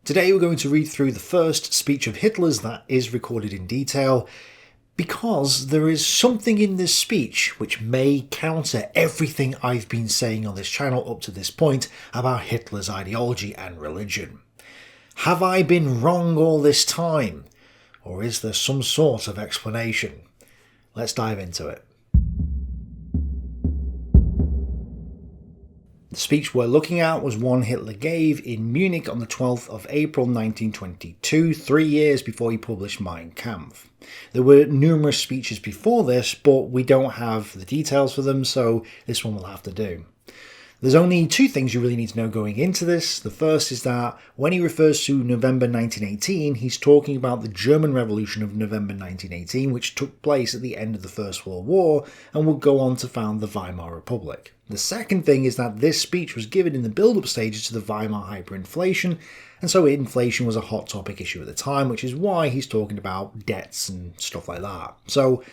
Today we're going to read through the first speech of Hitler's that is recorded in detail, because there is something in this speech which may counter everything I've been saying on this channel up to this point about Hitler's ideology and religion. Have I been wrong all this time? Or is there some sort of explanation? Let's dive into it. The speech we're looking at was one Hitler gave in Munich on the 12th of April 1922, 3 years before he published Mein Kampf. There were numerous speeches before this, but we don't have the details for them, so this one will have to do. There's only two things you really need to know going into this. The first is that when he refers to November 1918, he's talking about the German Revolution of November 1918, which took place at the end of the First World War and would go on to found the Weimar Republic. The second thing is that this speech was given in the build-up stages to the Weimar hyperinflation, and so inflation was a hot topic issue at the time, which is why he's talking about debts and stuff like that. So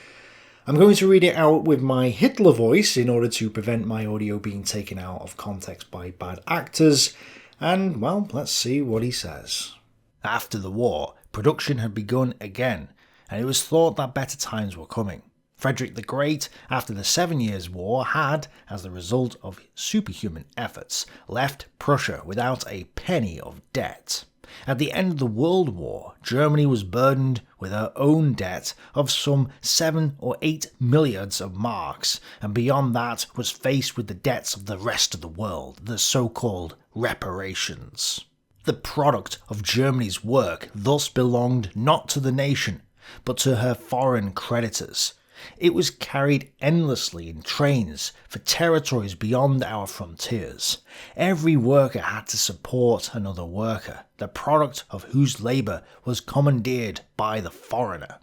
I'm going to read it out with my Hitler voice in order to prevent my audio being taken out of context by bad actors, and well, let's see what he says. After the war, production had begun again, and it was thought that better times were coming. Frederick the Great, after the 7 Years' War, had, as the result of superhuman efforts, left Prussia without a penny of debt. At the end of the World War, Germany was burdened with her own debt of some 7 or 8 milliards of marks, and beyond that was faced with the debts of the rest of the world, the so-called reparations. The product of Germany's work thus belonged not to the nation, but to her foreign creditors. It was carried endlessly in trains for territories beyond our frontiers. Every worker had to support another worker, the product of whose labour was commandeered by the foreigner.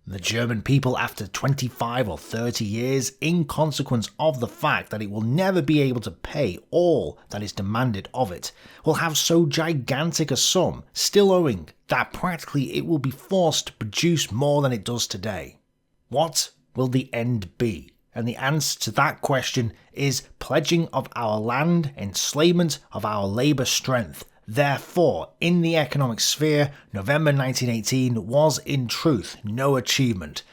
The German people, after 25 or 30 years, in consequence of the fact that it will never be able to pay all that is demanded of it, will have so gigantic a sum still owing that practically it will be forced to produce more than it does today. What will the end be? And the answer to that question is pledging of our land, enslavement of our labour strength. Therefore, in the economic sphere, November 1918 was in truth no achievement,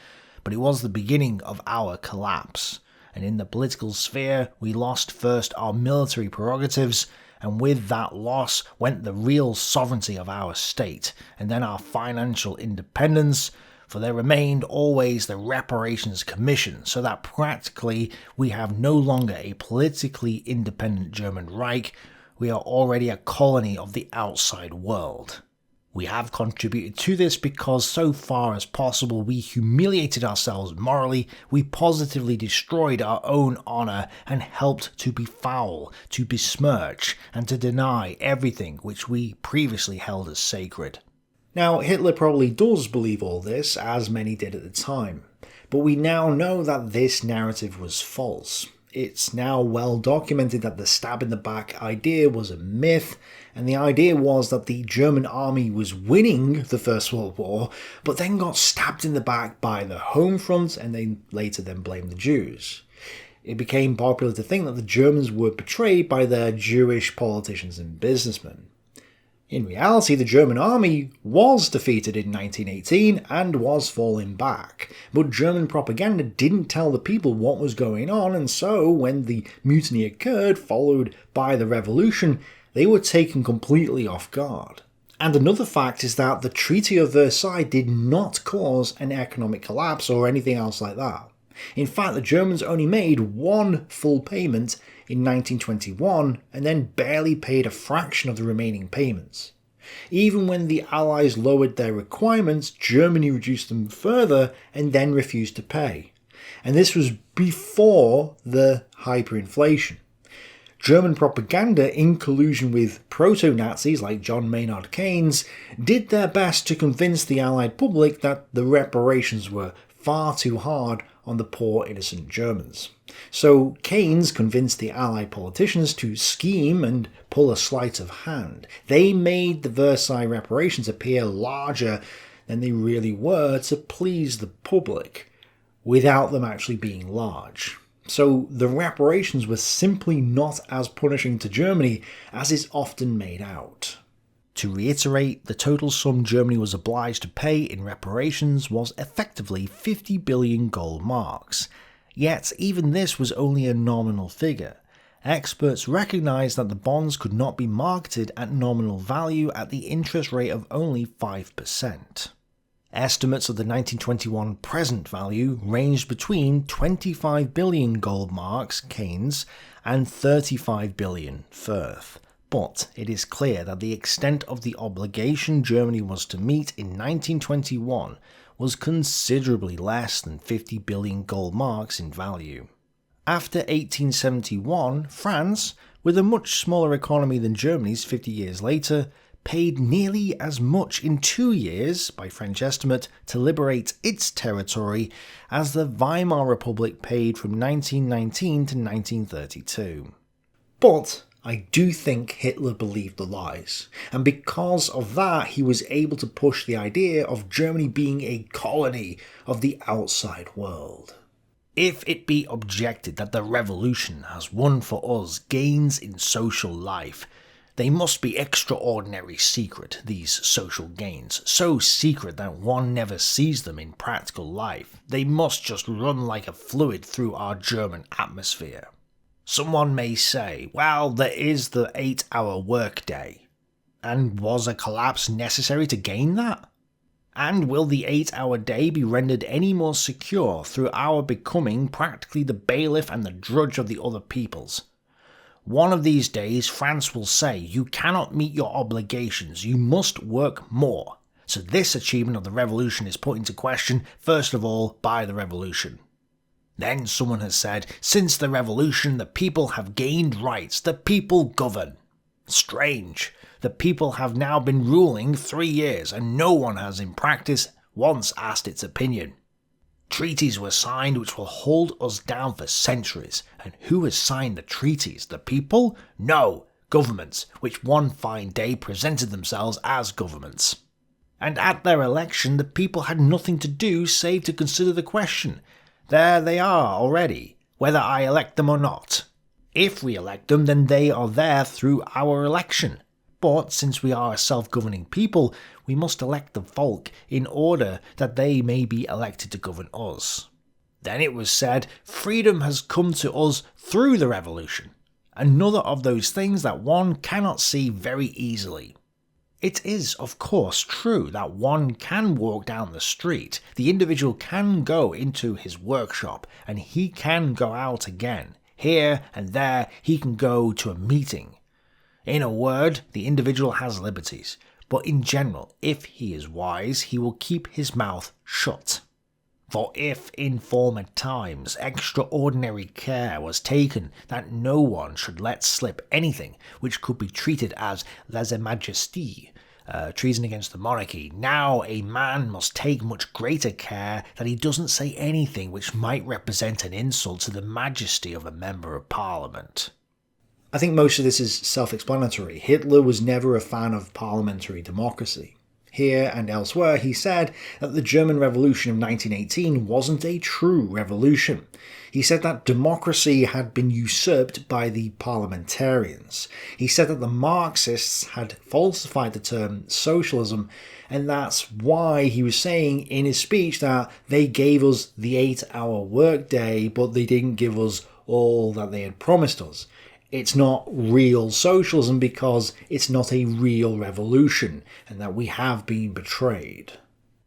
but it was the beginning of our collapse. And in the political sphere, we lost first our military prerogatives, and with that loss went the real sovereignty of our state, and then our financial independence, for there remained always the Reparations Commission, so that practically we have no longer a politically independent German Reich, we are already a colony of the outside world. We have contributed to this because so far as possible we humiliated ourselves morally, we positively destroyed our own honour and helped to befoul, to besmirch, and to deny everything which we previously held as sacred. Now, Hitler probably does believe all this, as many did at the time, but we now know that this narrative was false. It's now well documented that the stab in the back idea was a myth, and the idea was that the German army was winning the First World War, but then got stabbed in the back by the home front, and they later then blamed the Jews. It became popular to think that the Germans were betrayed by their Jewish politicians and businessmen. In reality, the German army was defeated in 1918 and was falling back, but German propaganda didn't tell the people what was going on, and so when the mutiny occurred, followed by the revolution, they were taken completely off guard. And another fact is that the Treaty of Versailles did not cause an economic collapse or anything else like that. In fact, the Germans only made one full payment in 1921 and then barely paid a fraction of the remaining payments. Even when the Allies lowered their requirements, Germany reduced them further and then refused to pay. And this was before the hyperinflation. German propaganda, in collusion with proto-Nazis like John Maynard Keynes, did their best to convince the Allied public that the reparations were far too hard on the poor innocent Germans. So Keynes convinced the Allied politicians to scheme and pull a sleight of hand. They made the Versailles reparations appear larger than they really were to please the public, without them actually being large. So the reparations were simply not as punishing to Germany as is often made out. To reiterate, the total sum Germany was obliged to pay in reparations was effectively 50 billion gold marks. Yet, even this was only a nominal figure. Experts recognised that the bonds could not be marketed at nominal value at the interest rate of only 5%. Estimates of the 1921 present value ranged between 25 billion gold marks Canes and 35 billion Firth. But it is clear that the extent of the obligation Germany was to meet in 1921 was considerably less than 50 billion gold marks in value. After 1871, France, with a much smaller economy than Germany's 50 years later, paid nearly as much in 2 years, by French estimate, to liberate its territory as the Weimar Republic paid from 1919 to 1932. But I do think Hitler believed the lies, and because of that he was able to push the idea of Germany being a colony of the outside world. If it be objected that the revolution has won for us gains in social life, they must be extraordinary secret, these social gains, so secret that one never sees them in practical life. They must just run like a fluid through our German atmosphere. Someone may say, well, there is the 8-hour workday. And was a collapse necessary to gain that? And will the 8-hour day be rendered any more secure through our becoming practically the bailiff and the drudge of the other peoples? One of these days France will say, you cannot meet your obligations, you must work more. So this achievement of the revolution is put into question, first of all, by the revolution. Then someone has said, since the revolution the people have gained rights, the people govern. Strange. The people have now been ruling 3 years and no one has in practice once asked its opinion. Treaties were signed which will hold us down for centuries. And who has signed the treaties? The people? No, governments, which one fine day presented themselves as governments. And at their election the people had nothing to do save to consider the question. There they are already, whether I elect them or not. If we elect them, then they are there through our election. But since we are a self-governing people, we must elect the folk in order that they may be elected to govern us. Then it was said, freedom has come to us through the revolution. Another of those things that one cannot see very easily. It is, of course, true that one can walk down the street, the individual can go into his workshop, and he can go out again. Here and there he can go to a meeting. In a word, the individual has liberties, but in general, if he is wise, he will keep his mouth shut. For if in former times extraordinary care was taken that no one should let slip anything which could be treated as lèse-majesté, treason against the monarchy, now a man must take much greater care that he doesn't say anything which might represent an insult to the majesty of a member of parliament. I think most of this is self-explanatory. Hitler was never a fan of parliamentary democracy. Here and elsewhere he said that the German Revolution of 1918 wasn't a true revolution. He said that democracy had been usurped by the parliamentarians. He said that the Marxists had falsified the term socialism, and that's why he was saying in his speech that they gave us the 8-hour workday, but they didn't give us all that they had promised us. It's not real socialism because it's not a real revolution, and that we have been betrayed.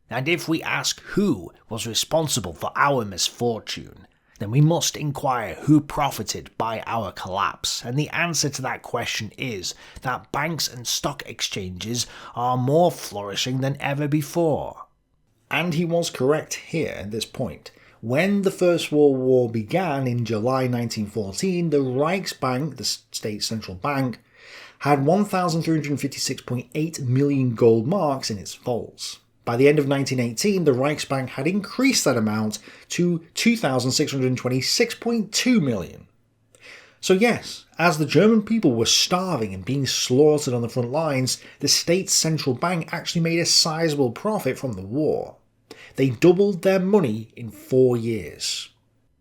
And if we ask who was responsible for our misfortune, then we must inquire who profited by our collapse, and the answer to that question is that banks and stock exchanges are more flourishing than ever before. And he was correct here at this point. When the First World War began in July 1914, the Reichsbank, the state central bank, had 1,356.8 million gold marks in its vaults. By the end of 1918, the Reichsbank had increased that amount to 2,626.2 million. So yes, as the German people were starving and being slaughtered on the front lines, the state's central bank actually made a sizable profit from the war. They doubled their money in 4 years.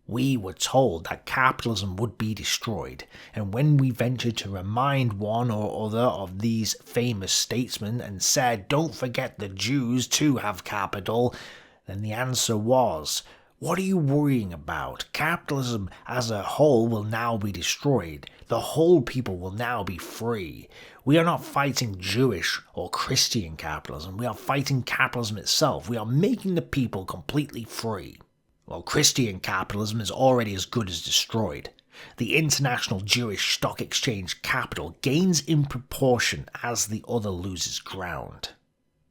We were told that capitalism would be destroyed, and when we ventured to remind one or other of these famous statesmen and said, "Don't forget the Jews too have capital," then the answer was, "What are you worrying about? Capitalism as a whole will now be destroyed. The whole people will now be free. We are not fighting Jewish or Christian capitalism. We are fighting capitalism itself. We are making the people completely free." Well, Christian capitalism is already as good as destroyed. The international Jewish stock exchange capital gains in proportion as the other loses ground.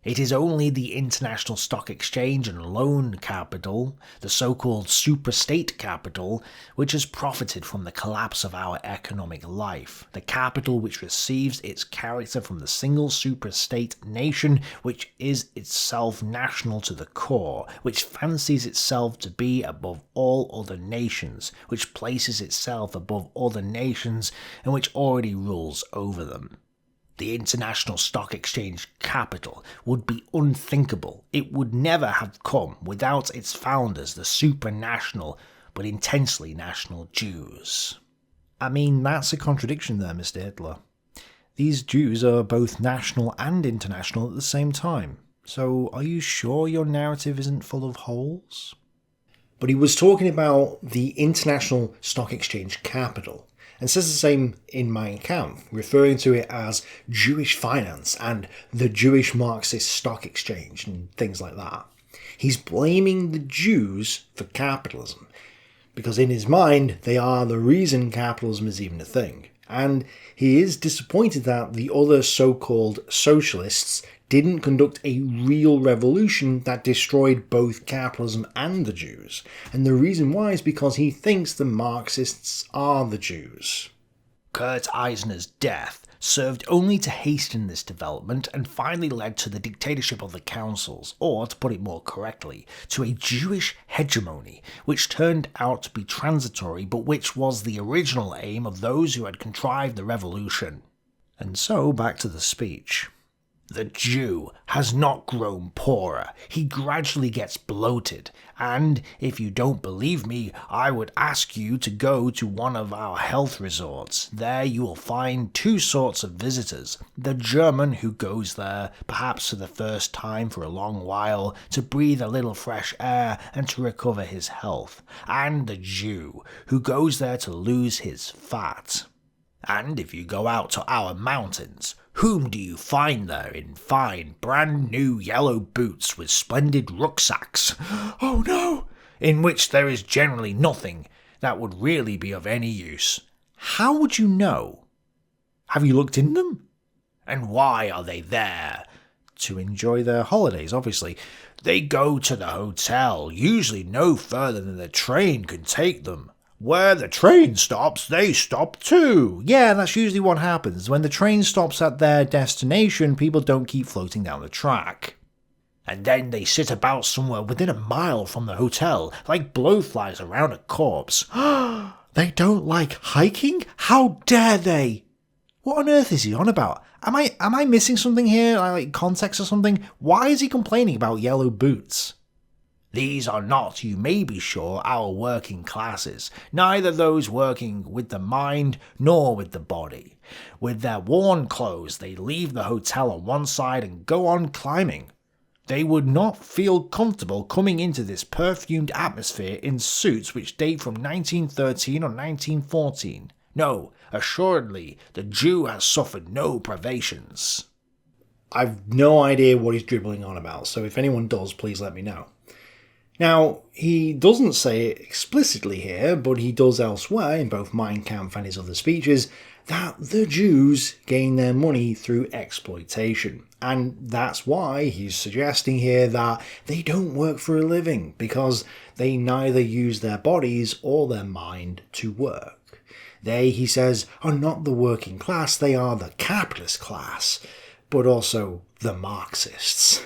It is only the international stock exchange and loan capital, the so-called superstate capital, which has profited from the collapse of our economic life. The capital which receives its character from the single superstate nation, which is itself national to the core, which fancies itself to be above all other nations, which places itself above other nations, and which already rules over them. The international stock exchange capital would be unthinkable. It would never have come without its founders, the supranational but intensely national Jews. I mean, that's a contradiction there, Mr. Hitler. These Jews are both national and international at the same time. So are you sure your narrative isn't full of holes? But he was talking about the international stock exchange capital, and says the same in Mein Kampf, referring to it as Jewish finance and the Jewish Marxist stock exchange and things like that. He's blaming the Jews for capitalism, because in his mind they are the reason capitalism is even a thing. And he is disappointed that the other so-called socialists didn't conduct a real revolution that destroyed both capitalism and the Jews. And the reason why is because he thinks the Marxists are the Jews. Kurt Eisner's death served only to hasten this development and finally led to the dictatorship of the councils, or to put it more correctly, to a Jewish hegemony, which turned out to be transitory but which was the original aim of those who had contrived the revolution. And so back to the speech. The Jew has not grown poorer, he gradually gets bloated, and if you don't believe me, I would ask you to go to one of our health resorts. There you will find two sorts of visitors. The German who goes there, perhaps for the first time for a long while, to breathe a little fresh air and to recover his health, and the Jew who goes there to lose his fat. And if you go out to our mountains, whom do you find there in fine, brand new yellow boots with splendid rucksacks? Oh no! In which there is generally nothing that would really be of any use. How would you know? Have you looked in them? And why are they there? To enjoy their holidays, obviously. They go to the hotel, usually no further than the train can take them. Where the train stops, they stop too. Yeah, that's usually what happens. When the train stops at their destination, people don't keep floating down the track. And then they sit about somewhere within a mile from the hotel, like blowflies around a corpse. They don't like hiking? How dare they? What on earth is he on about? Am I missing something here, like context or something? Why is he complaining about yellow boots? These are not, you may be sure, our working classes, neither those working with the mind nor with the body. With their worn clothes, they leave the hotel on one side and go on climbing. They would not feel comfortable coming into this perfumed atmosphere in suits which date from 1913 or 1914. No, assuredly, the Jew has suffered no privations. I've no idea what he's dribbling on about, so if anyone does, please let me know. Now, he doesn't say it explicitly here, but he does elsewhere, in both Mein Kampf and his other speeches, that the Jews gain their money through exploitation. And that's why he's suggesting here that they don't work for a living, because they neither use their bodies or their mind to work. They, he says, are not the working class, they are the capitalist class, but also the Marxists.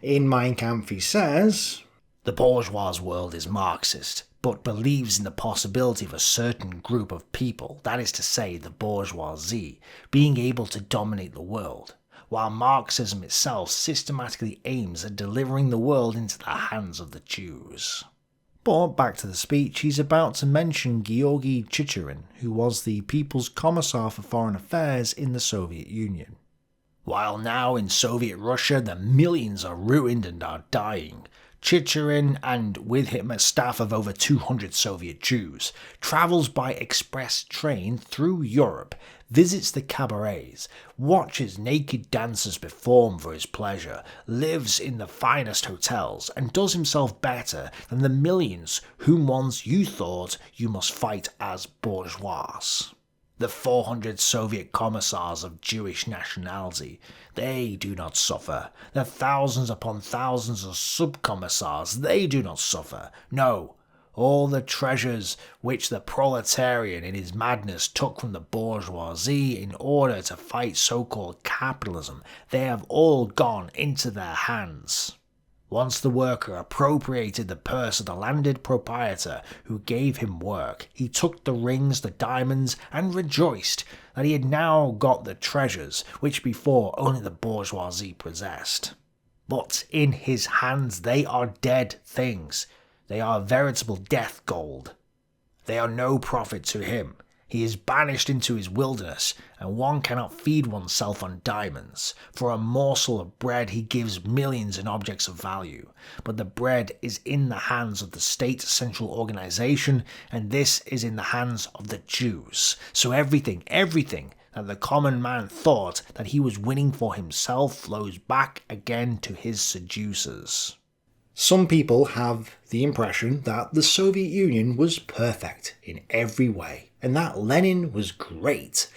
In Mein Kampf he says, the bourgeois world is Marxist, but believes in the possibility of a certain group of people, that is to say the bourgeoisie, being able to dominate the world, while Marxism itself systematically aims at delivering the world into the hands of the Jews. But back to the speech, he's about to mention Georgy Chicherin, who was the People's Commissar for Foreign Affairs in the Soviet Union. While now in Soviet Russia the millions are ruined and are dying, Chicherin, and with him a staff of over 200 Soviet Jews, travels by express train through Europe, visits the cabarets, watches naked dancers perform for his pleasure, lives in the finest hotels, and does himself better than the millions whom once you thought you must fight as bourgeois. The 400 Soviet commissars of Jewish nationality, they do not suffer. The thousands upon thousands of sub-commissars, they do not suffer. No, all the treasures which the proletarian in his madness took from the bourgeoisie in order to fight so-called capitalism, they have all gone into their hands. Once the worker appropriated the purse of the landed proprietor who gave him work, he took the rings, the diamonds, and rejoiced that he had now got the treasures which before only the bourgeoisie possessed. But in his hands they are dead things. They are veritable death gold. They are no profit to him. He is banished into his wilderness, and one cannot feed oneself on diamonds. For a morsel of bread he gives millions in objects of value. But the bread is in the hands of the state central organization, and this is in the hands of the Jews. So everything that the common man thought that he was winning for himself flows back again to his seducers. Some people have the impression that the Soviet Union was perfect in every way, and that Lenin was great.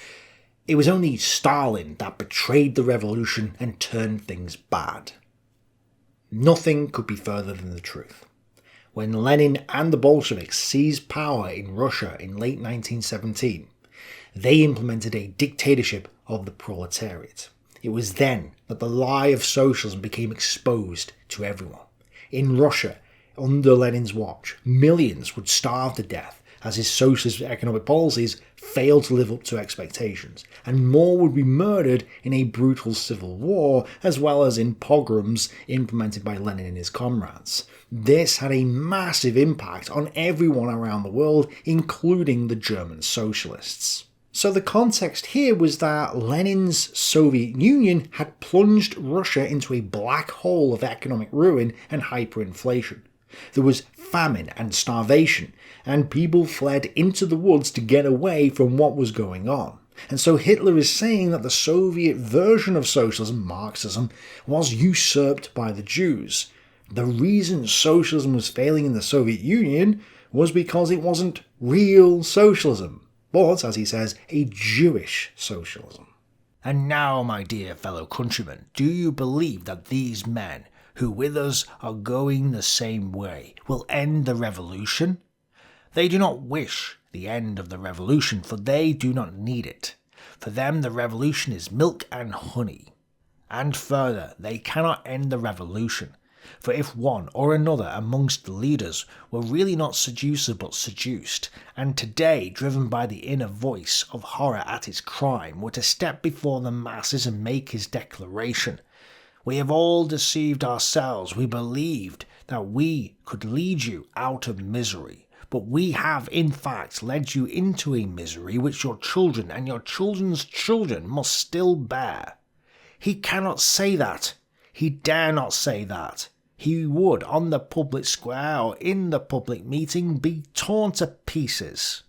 It was only Stalin that betrayed the revolution and turned things bad. Nothing could be further from the truth. When Lenin and the Bolsheviks seized power in Russia in late 1917, they implemented a dictatorship of the proletariat. It was then that the lie of socialism became exposed to everyone. In Russia, under Lenin's watch, millions would starve to death as his socialist economic policies failed to live up to expectations, and more would be murdered in a brutal civil war, as well as in pogroms implemented by Lenin and his comrades. This had a massive impact on everyone around the world, including the German socialists. So the context here was that Lenin's Soviet Union had plunged Russia into a black hole of economic ruin and hyperinflation. There was famine and starvation, and people fled into the woods to get away from what was going on. And so Hitler is saying that the Soviet version of socialism, Marxism, was usurped by the Jews. The reason socialism was failing in the Soviet Union was because it wasn't real socialism, but, as he says, a Jewish socialism. And now, my dear fellow countrymen, do you believe that these men, who with us are going the same way, will end the revolution? They do not wish the end of the revolution, for they do not need it. For them the revolution is milk and honey. And further, they cannot end the revolution, for if one or another amongst the leaders were really not seducer but seduced, and today driven by the inner voice of horror at his crime, were to step before the masses and make his declaration, "We have all deceived ourselves, we believed that we could lead you out of misery, but we have in fact led you into a misery which your children and your children's children must still bear." He cannot say that. He dare not say that. He would, on the public square or in the public meeting, be torn to pieces.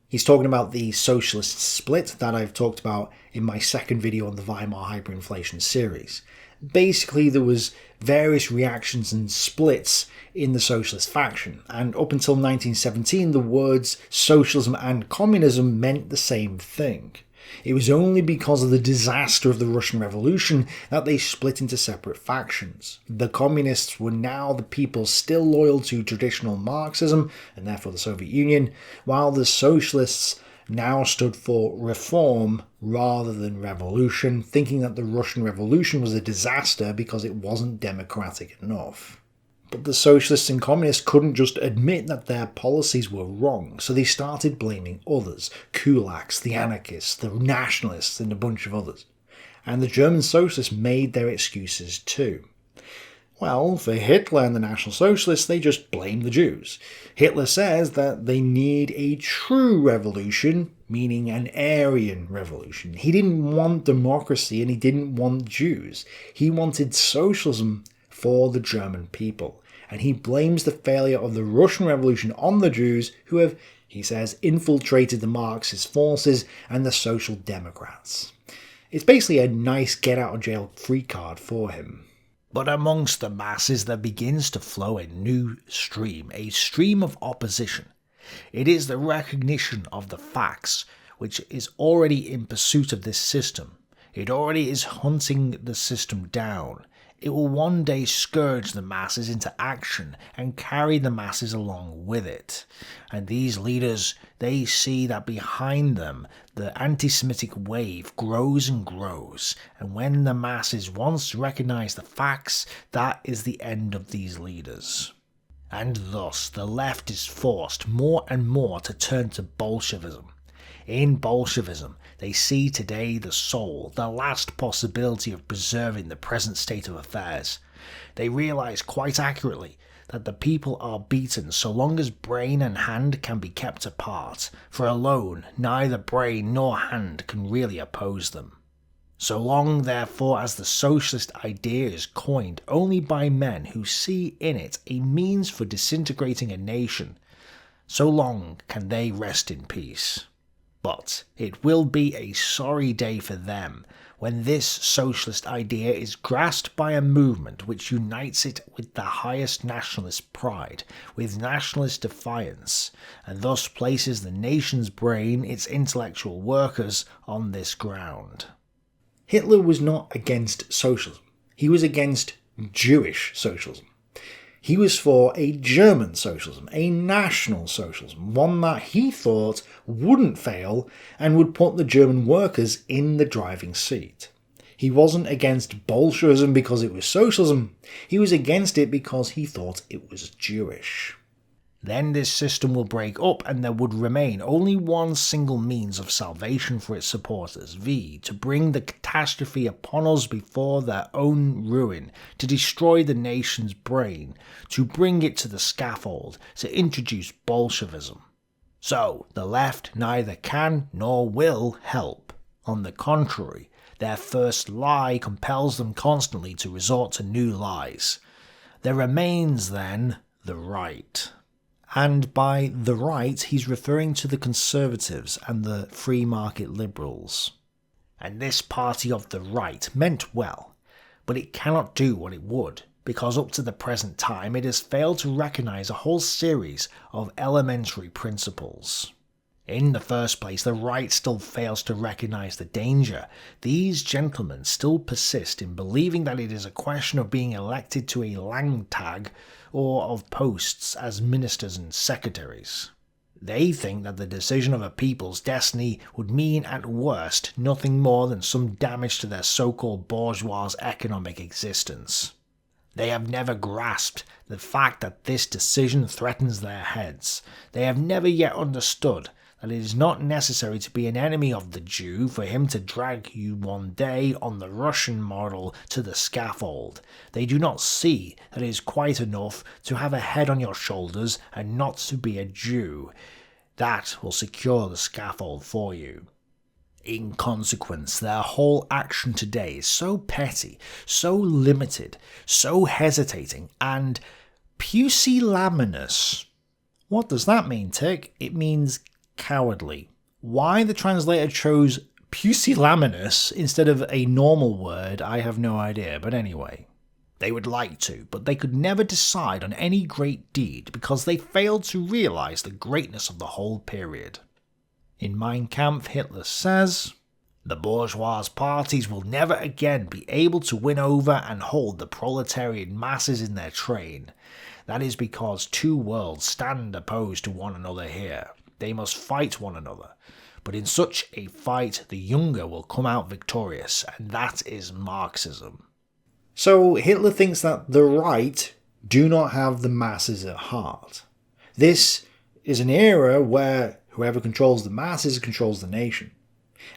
He's talking about the socialist split that I've talked about in my second video on the Weimar hyperinflation series. Basically, there was various reactions and splits in the socialist faction, and up until 1917 the words socialism and communism meant the same thing. It was only because of the disaster of the Russian Revolution that they split into separate factions. The communists were now the people still loyal to traditional Marxism, and therefore the Soviet Union, while the socialists now stood for reform rather than revolution, thinking that the Russian Revolution was a disaster because it wasn't democratic enough. But the socialists and communists couldn't just admit that their policies were wrong, so they started blaming others, kulaks, the anarchists, the nationalists, and a bunch of others. And the German socialists made their excuses too. Well, for Hitler and the National Socialists, they just blame the Jews. Hitler says that they need a true revolution, meaning an Aryan revolution. He didn't want democracy and he didn't want Jews. He wanted socialism for the German people. And he blames the failure of the Russian Revolution on the Jews, who have, he says, infiltrated the Marxist forces and the Social Democrats. It's basically a nice get-out-of-jail-free card for him. But amongst the masses there begins to flow a new stream, a stream of opposition. It is the recognition of the facts, which is already in pursuit of this system. It already is hunting the system down. It will one day scourge the masses into action and carry the masses along with it. And these leaders, they see that behind them the anti-Semitic wave grows and grows. And when the masses once recognize the facts, that is the end of these leaders. And thus the left is forced more and more to turn to Bolshevism. In Bolshevism, they see today the soul, the last possibility of preserving the present state of affairs. They realise quite accurately that the people are beaten so long as brain and hand can be kept apart, for alone neither brain nor hand can really oppose them. So long, therefore, as the socialist idea is coined only by men who see in it a means for disintegrating a nation, so long can they rest in peace. But it will be a sorry day for them when this socialist idea is grasped by a movement which unites it with the highest nationalist pride, with nationalist defiance, and thus places the nation's brain, its intellectual workers, on this ground. Hitler was not against socialism. He was against Jewish socialism. He was for a German socialism, a national socialism, one that he thought wouldn't fail and would put the German workers in the driving seat. He wasn't against Bolshevism because it was socialism, he was against it because he thought it was Jewish. Then this system will break up and there would remain only one single means of salvation for its supporters, viz. To bring the catastrophe upon us before their own ruin, to destroy the nation's brain, to bring it to the scaffold, to introduce Bolshevism. So, the left neither can nor will help. On the contrary, their first lie compels them constantly to resort to new lies. There remains, then, the right. And by the right, he's referring to the conservatives and the free market liberals. And this party of the right meant well, but it cannot do what it would, because up to the present time it has failed to recognise a whole series of elementary principles. In the first place, the right still fails to recognise the danger. These gentlemen still persist in believing that it is a question of being elected to a Landtag or of posts as ministers and secretaries. They think that the decision of a people's destiny would mean at worst nothing more than some damage to their so-called bourgeois economic existence. They have never grasped the fact that this decision threatens their heads. They have never yet understood that it is not necessary to be an enemy of the Jew for him to drag you one day on the Russian model to the scaffold. They do not see that it is quite enough to have a head on your shoulders and not to be a Jew. That will secure the scaffold for you. In consequence, their whole action today is so petty, so limited, so hesitating, and pusillanimous. What does that mean, Tick? It means cowardly. Why the translator chose pusillanimous instead of a normal word, I have no idea, but anyway. They would like to, but they could never decide on any great deed because they failed to realise the greatness of the whole period. In Mein Kampf, Hitler says, "The bourgeois parties will never again be able to win over and hold the proletariat masses in their train. That is because two worlds stand opposed to one another here. They must fight one another. But in such a fight, the younger will come out victorious, and that is Marxism." So Hitler thinks that the right do not have the masses at heart. This is an era where whoever controls the masses controls the nation.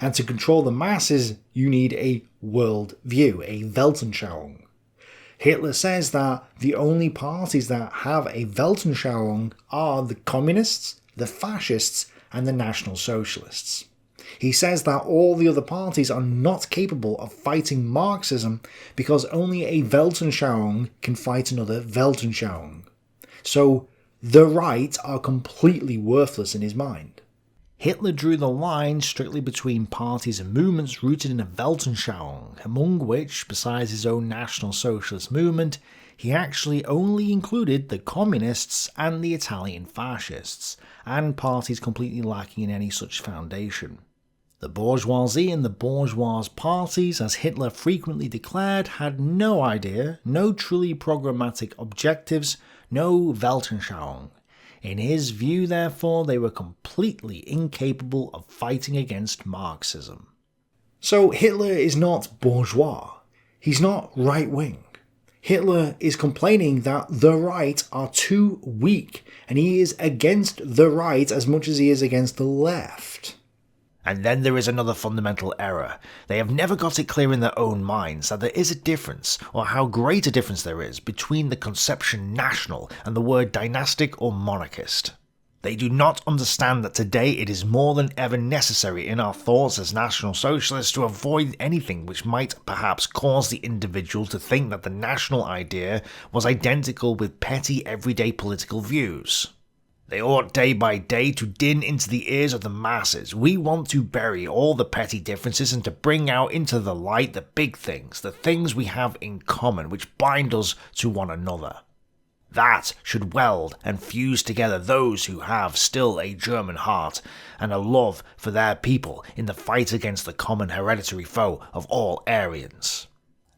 And to control the masses, you need a world view, a Weltanschauung. Hitler says that the only parties that have a Weltanschauung are the communists, the fascists, and the National Socialists. He says that all the other parties are not capable of fighting Marxism because only a Weltanschauung can fight another Weltanschauung. So the right are completely worthless in his mind. Hitler drew the line strictly between parties and movements rooted in a Weltanschauung, among which, besides his own National Socialist movement, he actually only included the communists and the Italian fascists, and parties completely lacking in any such foundation. The bourgeoisie and the bourgeois parties, as Hitler frequently declared, had no idea, no truly programmatic objectives, no Weltanschauung. In his view, therefore, they were completely incapable of fighting against Marxism. So Hitler is not bourgeois. He's not right-wing. Hitler is complaining that the right are too weak, and he is against the right as much as he is against the left. And then there is another fundamental error. They have never got it clear in their own minds that there is a difference, or how great a difference there is, between the conception national and the word dynastic or monarchist. They do not understand that today it is more than ever necessary in our thoughts as National Socialists to avoid anything which might perhaps cause the individual to think that the national idea was identical with petty everyday political views. They ought day by day to din into the ears of the masses. We want to bury all the petty differences and to bring out into the light the big things, the things we have in common which bind us to one another. That should weld and fuse together those who have still a German heart and a love for their people in the fight against the common hereditary foe of all Aryans.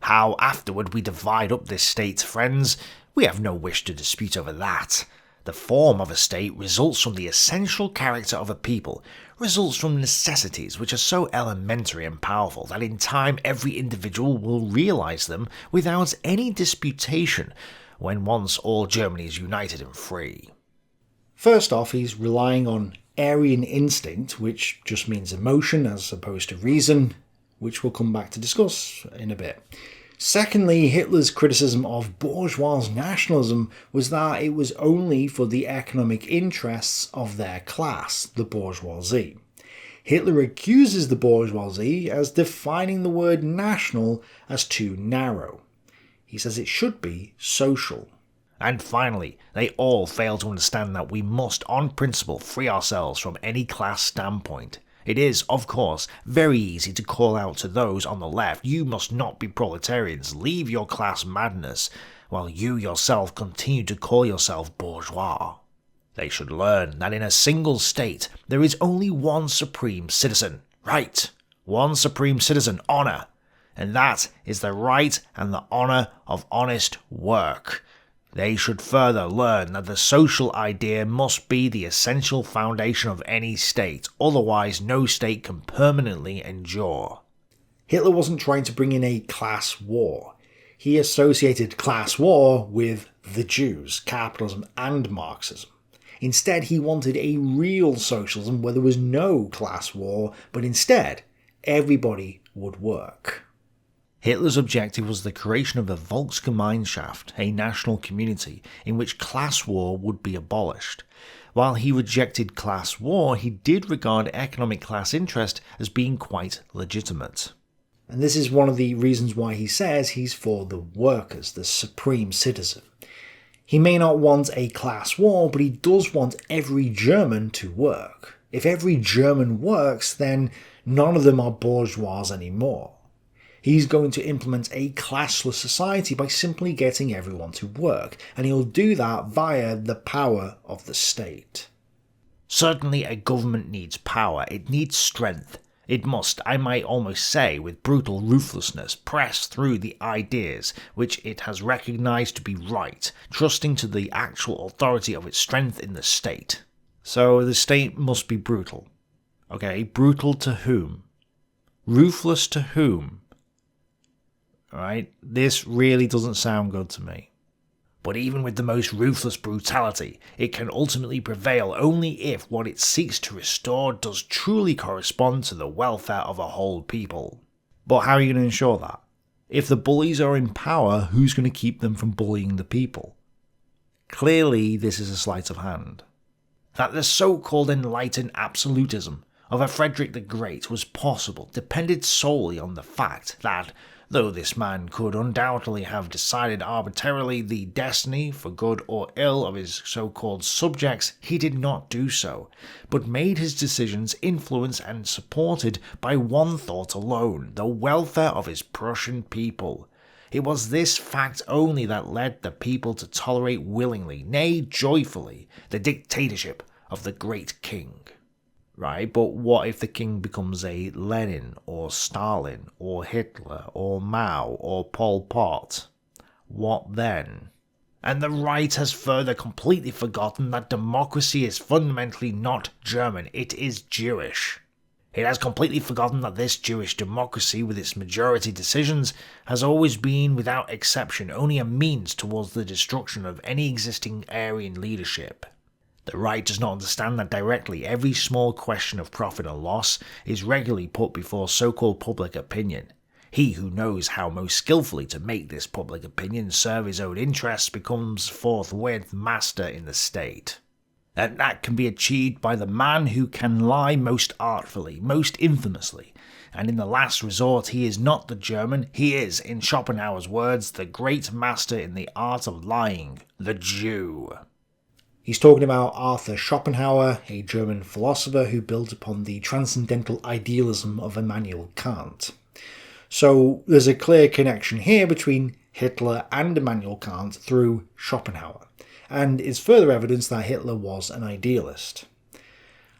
How afterward we divide up this state, friends, we have no wish to dispute over that. The form of a state results from the essential character of a people, results from necessities which are so elementary and powerful that in time every individual will realise them without any disputation when once all Germany is united and free. First off, he's relying on Aryan instinct, which just means emotion as opposed to reason, which we'll come back to discuss in a bit. Secondly, Hitler's criticism of bourgeois nationalism was that it was only for the economic interests of their class, the bourgeoisie. Hitler accuses the bourgeoisie as defining the word national as too narrow. He says it should be social. And finally, they all fail to understand that we must, on principle, free ourselves from any class standpoint. It is, of course, very easy to call out to those on the left, you must not be proletarians, leave your class madness, while you yourself continue to call yourself bourgeois. They should learn that in a single state, there is only one supreme citizen. Right, one supreme citizen, honour. And that is the right and the honour of honest work. They should further learn that the social idea must be the essential foundation of any state, otherwise no state can permanently endure. Hitler wasn't trying to bring in a class war. He associated class war with the Jews, capitalism and Marxism. Instead, he wanted a real socialism where there was no class war, but instead, everybody would work. Hitler's objective was the creation of a Volksgemeinschaft, a national community, in which class war would be abolished. While he rejected class war, he did regard economic class interest as being quite legitimate. And this is one of the reasons why he says he's for the workers, the supreme citizen. He may not want a class war, but he does want every German to work. If every German works, then none of them are bourgeois anymore. He's going to implement a classless society by simply getting everyone to work, and he'll do that via the power of the state. Certainly a government needs power, it needs strength. It must, I might almost say, with brutal ruthlessness, press through the ideas which it has recognised to be right, trusting to the actual authority of its strength in the state. So the state must be brutal. Okay, brutal to whom? Ruthless to whom? Alright, this really doesn't sound good to me. But even with the most ruthless brutality, it can ultimately prevail only if what it seeks to restore does truly correspond to the welfare of a whole people. But how are you going to ensure that? If the bullies are in power, who's going to keep them from bullying the people? Clearly, this is a sleight of hand. That the so-called enlightened absolutism of a Frederick the Great was possible depended solely on the fact that, though this man could undoubtedly have decided arbitrarily the destiny, for good or ill, of his so-called subjects, he did not do so, but made his decisions influenced and supported by one thought alone: the welfare of his Prussian people. It was this fact only that led the people to tolerate willingly, nay joyfully, the dictatorship of the great king. Right, but what if the king becomes a Lenin, or Stalin, or Hitler, or Mao, or Pol Pot? What then? And the right has further completely forgotten that democracy is fundamentally not German, it is Jewish. It has completely forgotten that this Jewish democracy, with its majority decisions, has always been, without exception, only a means towards the destruction of any existing Aryan leadership. The right does not understand that directly every small question of profit or loss is regularly put before so-called public opinion. He who knows how most skillfully to make this public opinion serve his own interests becomes forthwith master in the state. And that can be achieved by the man who can lie most artfully, most infamously, and in the last resort he is not the German, he is, in Schopenhauer's words, the great master in the art of lying, the Jew. He's talking about Arthur Schopenhauer, a German philosopher who built upon the transcendental idealism of Immanuel Kant. So there's a clear connection here between Hitler and Immanuel Kant through Schopenhauer, and it's further evidence that Hitler was an idealist.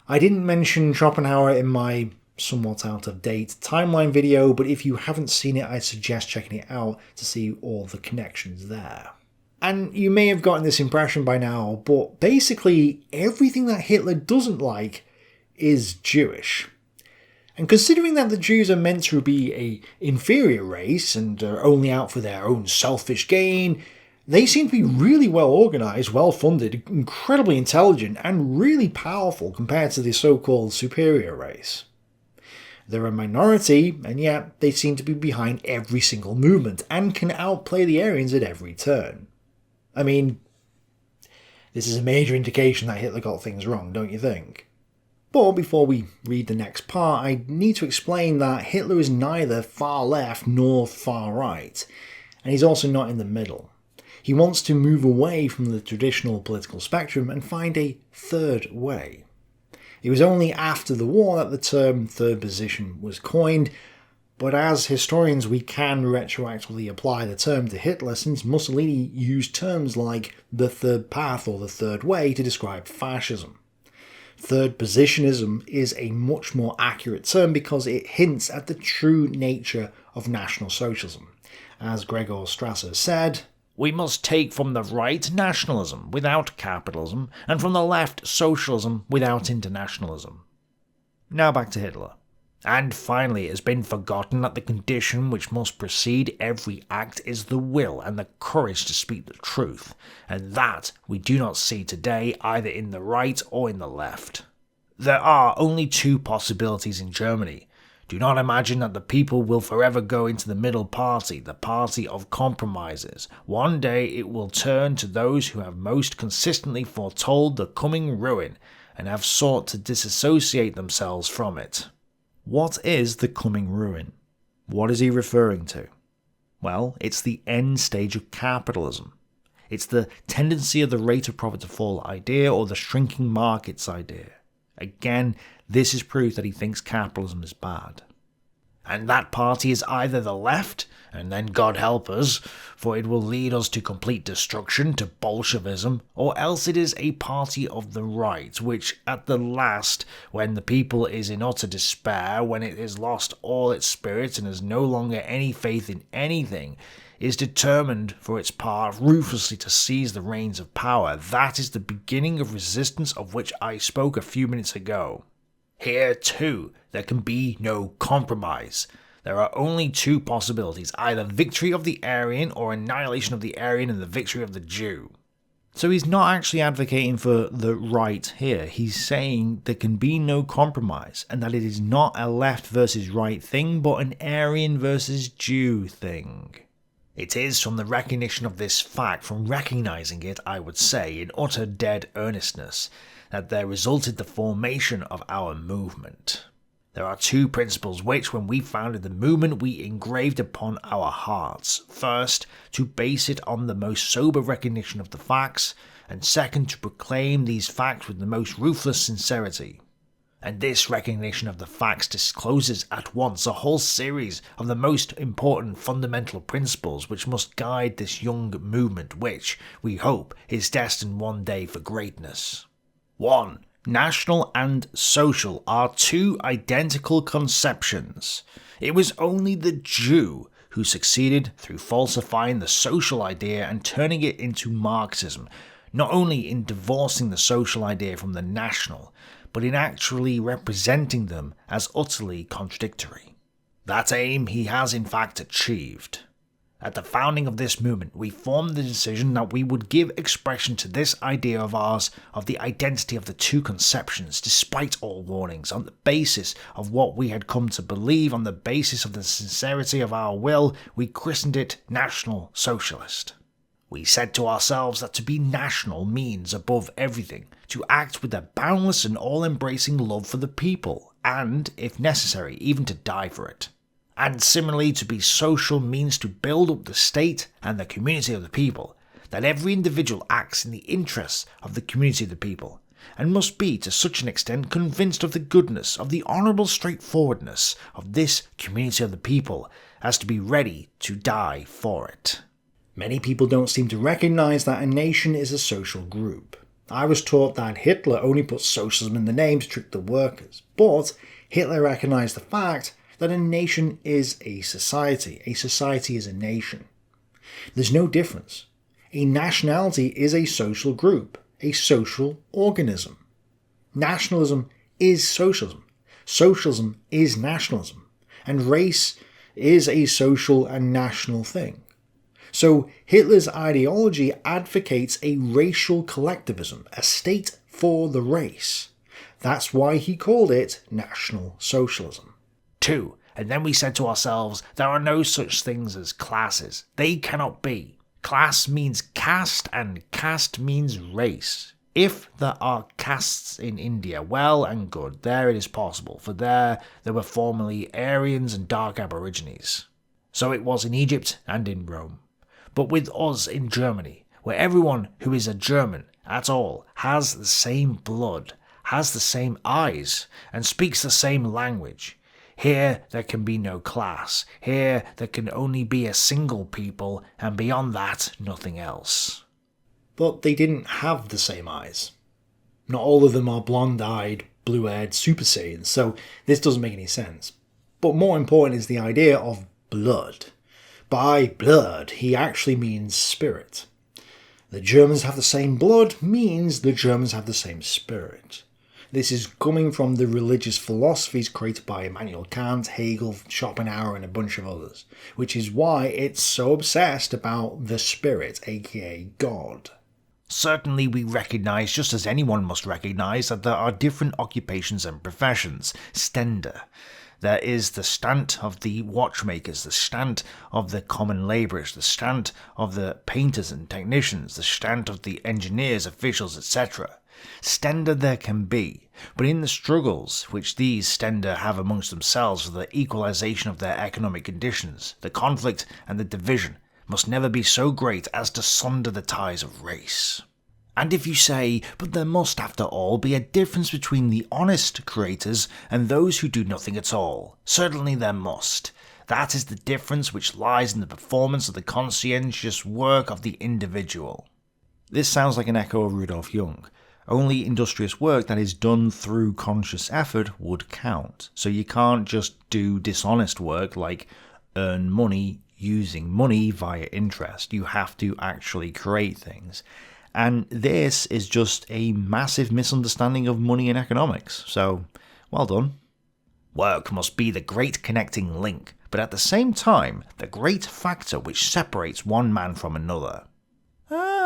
I didn't mention Schopenhauer in my somewhat out-of-date timeline video, but if you haven't seen it, I'd suggest checking it out to see all the connections there. And you may have gotten this impression by now, but basically everything that Hitler doesn't like is Jewish. And considering that the Jews are meant to be an inferior race and are only out for their own selfish gain, they seem to be really well organised, well funded, incredibly intelligent, and really powerful compared to the so-called superior race. They're a minority, and yet they seem to be behind every single movement and can outplay the Aryans at every turn. I mean, this is a major indication that Hitler got things wrong, don't you think? But before we read the next part, I need to explain that Hitler is neither far left nor far right, and he's also not in the middle. He wants to move away from the traditional political spectrum and find a third way. It was only after the war that the term third position was coined, but as historians we can retroactively apply the term to Hitler since Mussolini used terms like the third path or the third way to describe fascism. Third positionism is a much more accurate term because it hints at the true nature of National Socialism. As Gregor Strasser said, "We must take from the right nationalism without capitalism, and from the left socialism without internationalism." Now back to Hitler. And finally, it has been forgotten that the condition which must precede every act is the will and the courage to speak the truth, and that we do not see today either in the right or in the left. There are only two possibilities in Germany. Do not imagine that the people will forever go into the middle party, the party of compromises. One day it will turn to those who have most consistently foretold the coming ruin and have sought to disassociate themselves from it. What is the coming ruin? What is he referring to? Well, it's the end stage of capitalism. It's the tendency of the rate of profit to fall idea or the shrinking markets idea. Again, this is proof that he thinks capitalism is bad. And that party is either the left, and then God help us, for it will lead us to complete destruction, to Bolshevism, or else it is a party of the right, which at the last, when the people is in utter despair, when it has lost all its spirit and has no longer any faith in anything, is determined for its part ruthlessly to seize the reins of power. That is the beginning of resistance of which I spoke a few minutes ago. Here, too, there can be no compromise. There are only two possibilities, either victory of the Aryan or annihilation of the Aryan and the victory of the Jew. So he's not actually advocating for the right here. He's saying there can be no compromise, and that it is not a left versus right thing, but an Aryan versus Jew thing. It is from the recognition of this fact, from recognizing it, I would say, in utter dead earnestness, that there resulted the formation of our movement. There are two principles which, when we founded the movement, we engraved upon our hearts. First, to base it on the most sober recognition of the facts, and second, to proclaim these facts with the most ruthless sincerity. And this recognition of the facts discloses at once a whole series of the most important fundamental principles which must guide this young movement which, we hope, is destined one day for greatness. 1. National and social are two identical conceptions. It was only the Jew who succeeded through falsifying the social idea and turning it into Marxism, not only in divorcing the social idea from the national, but in actually representing them as utterly contradictory. That aim he has in fact achieved. At the founding of this movement, we formed the decision that we would give expression to this idea of ours of the identity of the two conceptions, despite all warnings, on the basis of what we had come to believe, on the basis of the sincerity of our will. We christened it National Socialist. We said to ourselves that to be national means, above everything, to act with a boundless and all-embracing love for the people, and, if necessary, even to die for it. And similarly, to be social means to build up the state and the community of the people, that every individual acts in the interests of the community of the people, and must be to such an extent convinced of the goodness, of the honourable straightforwardness of this community of the people, as to be ready to die for it. Many people don't seem to recognise that a nation is a social group. I was taught that Hitler only put socialism in the name to trick the workers, but Hitler recognised the fact that a nation is a society is a nation. There's no difference. A nationality is a social group, a social organism. Nationalism is socialism. Socialism is nationalism. And race is a social and national thing. So Hitler's ideology advocates a racial collectivism, a state for the race. That's why he called it National Socialism. 2. And then we said to ourselves, there are no such things as classes. They cannot be. Class means caste, and caste means race. If there are castes in India, well and good, there it is possible, for there were formerly Aryans and dark Aborigines. So it was in Egypt and in Rome. But with us in Germany, where everyone who is a German at all has the same blood, has the same eyes, and speaks the same language, here there can be no class. Here there can only be a single people, and beyond that, nothing else. But they didn't have the same eyes. Not all of them are blonde-eyed, blue-haired Super Saiyans, so this doesn't make any sense. But more important is the idea of blood. By blood, he actually means spirit. The Germans have the same blood means the Germans have the same spirit. This is coming from the religious philosophies created by Immanuel Kant, Hegel, Schopenhauer and a bunch of others, which is why it's so obsessed about the spirit, aka God. Certainly we recognise, just as anyone must recognise, that there are different occupations and professions. Stände. There is the stand of the watchmakers, the stand of the common labourers, the stand of the painters and technicians, the stand of the engineers, officials, etc. Stände there can be, but in the struggles which these Stände have amongst themselves for the equalisation of their economic conditions, the conflict and the division must never be so great as to sunder the ties of race. And if you say, but there must after all be a difference between the honest creators and those who do nothing at all. Certainly there must. That is the difference which lies in the performance of the conscientious work of the individual. This sounds like an echo of Rudolf Jung. Only industrious work that is done through conscious effort would count. So you can't just do dishonest work like earn money using money via interest. You have to actually create things. And this is just a massive misunderstanding of money and economics. So, well done. Work must be the great connecting link, but at the same time, the great factor which separates one man from another.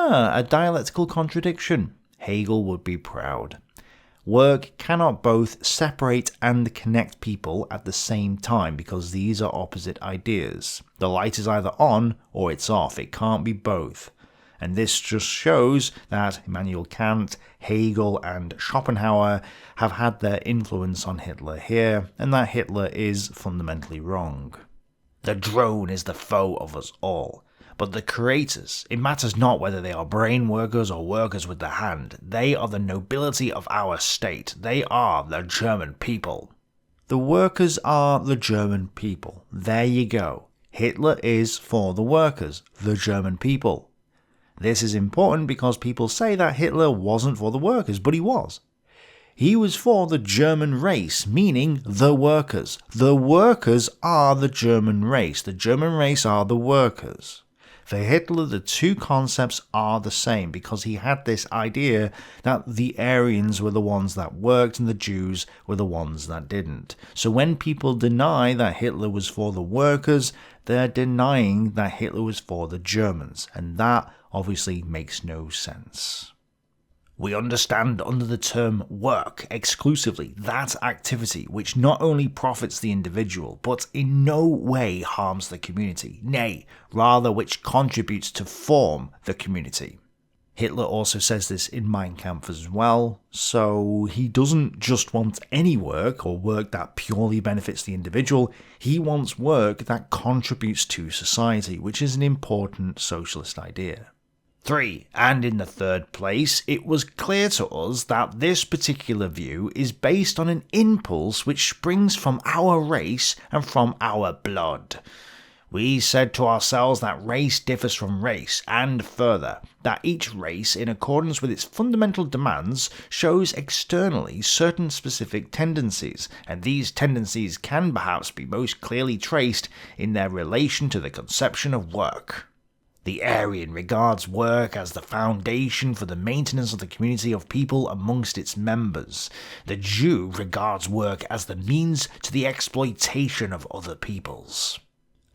a dialectical contradiction. Hegel would be proud. Work cannot both separate and connect people at the same time because these are opposite ideas. The light is either on or it's off. It can't be both. And this just shows that Immanuel Kant, Hegel and Schopenhauer have had their influence on Hitler here, and that Hitler is fundamentally wrong. The drone is the foe of us all. But the creators, it matters not whether they are brain workers or workers with the hand, they are the nobility of our state. They are the German people. The workers are the German people. There you go. Hitler is for the workers, the German people. This is important because people say that Hitler wasn't for the workers, but he was. He was for the German race, meaning the workers. The workers are the German race. The German race are the workers. For Hitler, the two concepts are the same because he had this idea that the Aryans were the ones that worked and the Jews were the ones that didn't. So when people deny that Hitler was for the workers, they're denying that Hitler was for the Germans, and that obviously makes no sense. We understand under the term work exclusively that activity which not only profits the individual, but in no way harms the community, nay, rather which contributes to form the community. Hitler also says this in Mein Kampf as well, so he doesn't just want any work or work that purely benefits the individual, he wants work that contributes to society, which is an important socialist idea. 3. And in the third place, it was clear to us that this particular view is based on an impulse which springs from our race and from our blood. We said to ourselves that race differs from race, and further, that each race, in accordance with its fundamental demands, shows externally certain specific tendencies, and these tendencies can perhaps be most clearly traced in their relation to the conception of work. The Aryan regards work as the foundation for the maintenance of the community of people amongst its members. The Jew regards work as the means to the exploitation of other peoples.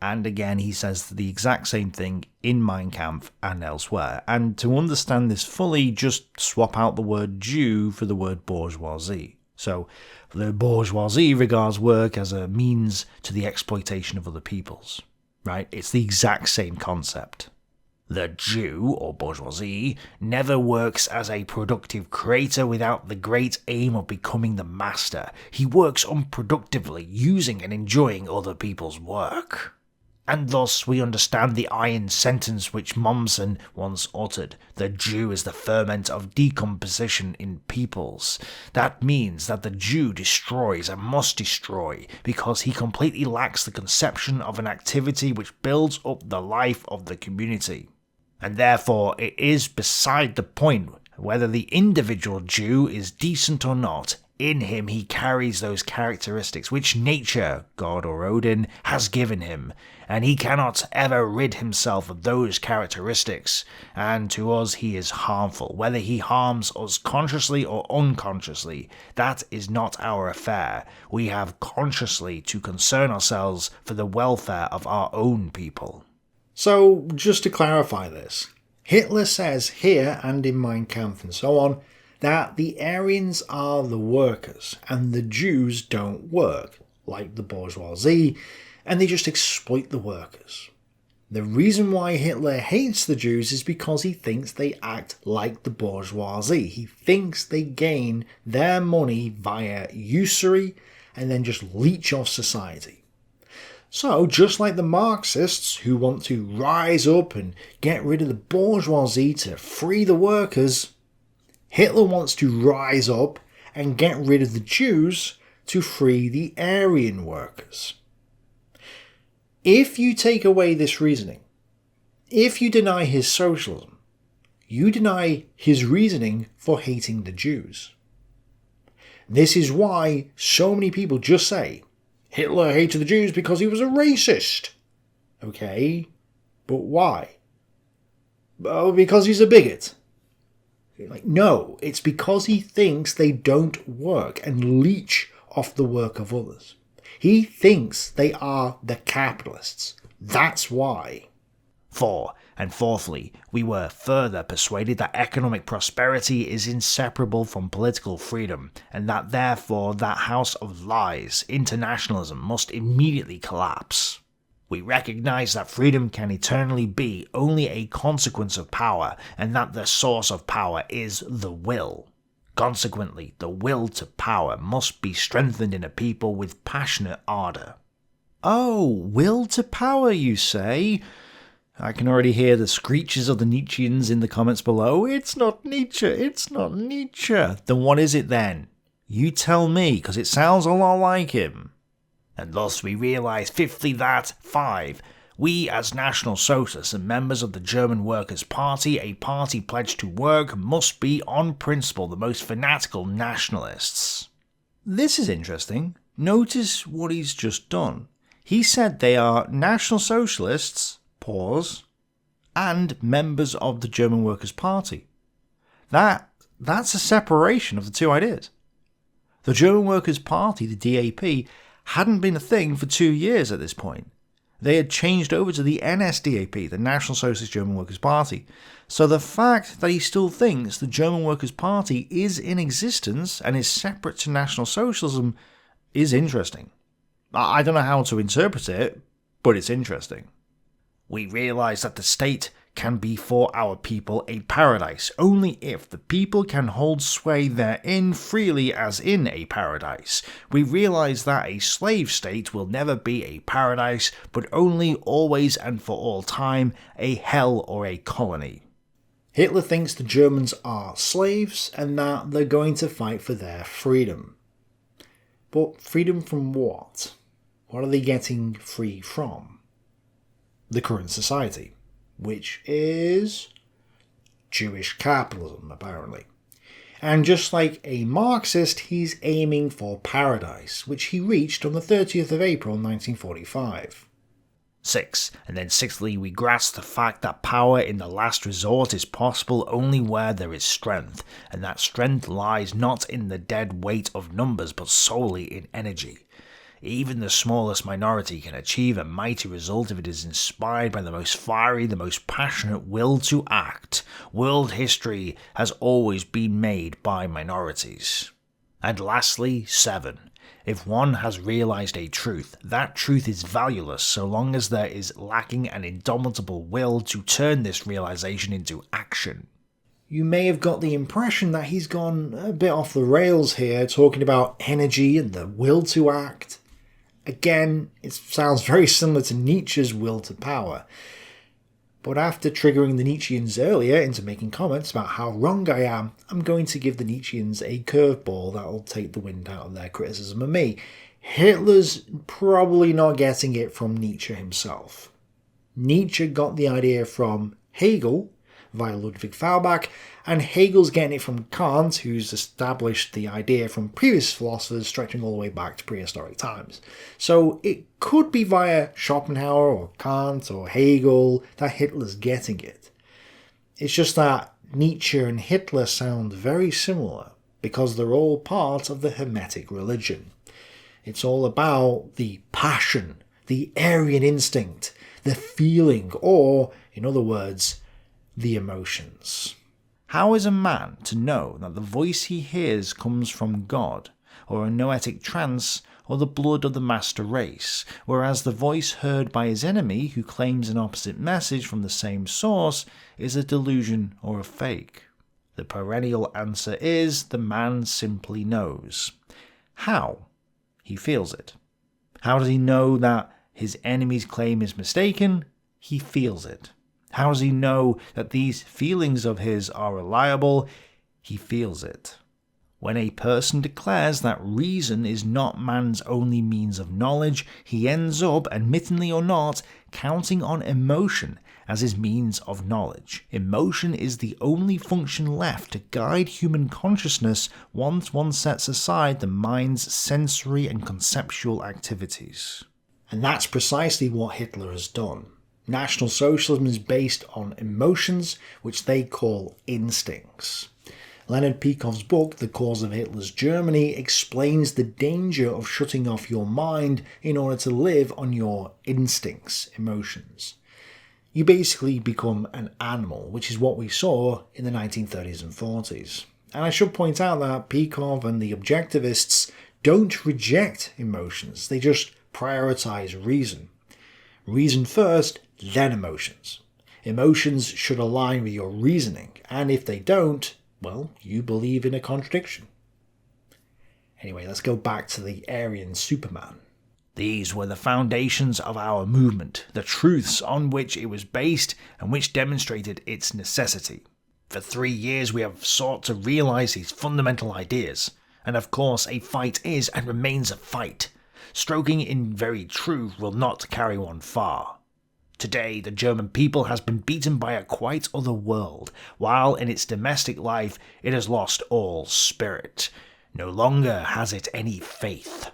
And again, he says the exact same thing in Mein Kampf and elsewhere. And to understand this fully, just swap out the word Jew for the word bourgeoisie. So, the bourgeoisie regards work as a means to the exploitation of other peoples. Right? It's the exact same concept. The Jew, or bourgeoisie, never works as a productive creator without the great aim of becoming the master. He works unproductively, using and enjoying other people's work. And thus we understand the iron sentence which Mommsen once uttered: the Jew is the ferment of decomposition in peoples. That means that the Jew destroys and must destroy, because he completely lacks the conception of an activity which builds up the life of the community. And therefore it is beside the point whether the individual Jew is decent or not. In him he carries those characteristics which nature, God or Odin, has given him, and he cannot ever rid himself of those characteristics, and to us he is harmful. Whether he harms us consciously or unconsciously, that is not our affair. We have consciously to concern ourselves for the welfare of our own people. So, just to clarify this, Hitler says here and in Mein Kampf and so on, that the Aryans are the workers and the Jews don't work, like the bourgeoisie, and they just exploit the workers. The reason why Hitler hates the Jews is because he thinks they act like the bourgeoisie. He thinks they gain their money via usury and then just leech off society. So, just like the Marxists, who want to rise up and get rid of the bourgeoisie to free the workers, Hitler wants to rise up and get rid of the Jews to free the Aryan workers. If you take away this reasoning, if you deny his socialism, you deny his reasoning for hating the Jews. This is why so many people just say, Hitler hated the Jews because he was a racist. Okay, but why? Oh, because he's a bigot. Like, no, it's because he thinks they don't work and leech off the work of others. He thinks they are the capitalists. That's why. 4. And fourthly, we were further persuaded that economic prosperity is inseparable from political freedom, and that therefore that house of lies, internationalism, must immediately collapse. We recognize that freedom can eternally be only a consequence of power, and that the source of power is the will. Consequently, the will to power must be strengthened in a people with passionate ardour. Oh, will to power, you say? I can already hear the screeches of the Nietzscheans in the comments below. It's not Nietzsche, it's not Nietzsche. Then what is it then? You tell me, because it sounds a lot like him. And thus we realise fifthly that, 5. We as National Socialists and members of the German Workers' Party, a party pledged to work, must be on principle the most fanatical nationalists. This is interesting. Notice what he's just done. He said they are National Socialists, pause, and members of the German Workers' Party. That's a separation of the two ideas. The German Workers' Party, the DAP, hadn't been a thing for 2 years at this point. They had changed over to the NSDAP, the National Socialist German Workers' Party. So the fact that he still thinks the German Workers' Party is in existence and is separate to National Socialism is interesting. I don't know how to interpret it, but it's interesting. We realise that the state can be for our people a paradise only if the people can hold sway therein freely as in a paradise. We realise that a slave state will never be a paradise, but only always and for all time a hell or a colony. Hitler thinks the Germans are slaves and that they're going to fight for their freedom. But freedom from what? What are they getting free from? The current society, which is Jewish capitalism, apparently. And just like a Marxist, he's aiming for paradise, which he reached on the 30th of April 1945. 6. And then sixthly, we grasp the fact that power in the last resort is possible only where there is strength, and that strength lies not in the dead weight of numbers but solely in energy. Even the smallest minority can achieve a mighty result if it is inspired by the most fiery, the most passionate will to act. World history has always been made by minorities. And lastly, 7. If one has realised a truth, that truth is valueless so long as there is lacking an indomitable will to turn this realisation into action. You may have got the impression that he's gone a bit off the rails here, talking about energy and the will to act. Again, it sounds very similar to Nietzsche's will to power. But after triggering the Nietzscheans earlier into making comments about how wrong I am, I'm going to give the Nietzscheans a curveball that'll take the wind out of their criticism of me. Hitler's probably not getting it from Nietzsche himself. Nietzsche got the idea from Hegel via Ludwig Feuerbach, and Hegel's getting it from Kant, who's established the idea from previous philosophers stretching all the way back to prehistoric times. So it could be via Schopenhauer or Kant or Hegel that Hitler's getting it. It's just that Nietzsche and Hitler sound very similar because they're all part of the Hermetic religion. It's all about the passion, the Aryan instinct, the feeling, or, in other words, the emotions. How is a man to know that the voice he hears comes from God, or a noetic trance, or the blood of the master race, whereas the voice heard by his enemy, who claims an opposite message from the same source, is a delusion or a fake? The perennial answer is the man simply knows. How? He feels it. How does he know that his enemy's claim is mistaken? He feels it. How does he know that these feelings of his are reliable? He feels it. When a person declares that reason is not man's only means of knowledge, he ends up, admittedly or not, counting on emotion as his means of knowledge. Emotion is the only function left to guide human consciousness once one sets aside the mind's sensory and conceptual activities. And that's precisely what Hitler has done. National Socialism is based on emotions, which they call instincts. Leonard Peikoff's book, The Cause of Hitler's Germany, explains the danger of shutting off your mind in order to live on your instincts, emotions. You basically become an animal, which is what we saw in the 1930s and 40s. And I should point out that Peikov and the objectivists don't reject emotions, they just prioritise reason. Reason first, then emotions. Emotions should align with your reasoning, and if they don't, well, you believe in a contradiction. Anyway, let's go back to the Aryan Superman. These were the foundations of our movement, the truths on which it was based and which demonstrated its necessity. For 3 years we have sought to realise these fundamental ideas, and of course a fight is and remains a fight. Stroking in very truth will not carry one far. Today the German people has been beaten by a quite other world, while in its domestic life it has lost all spirit. No longer has it any faith.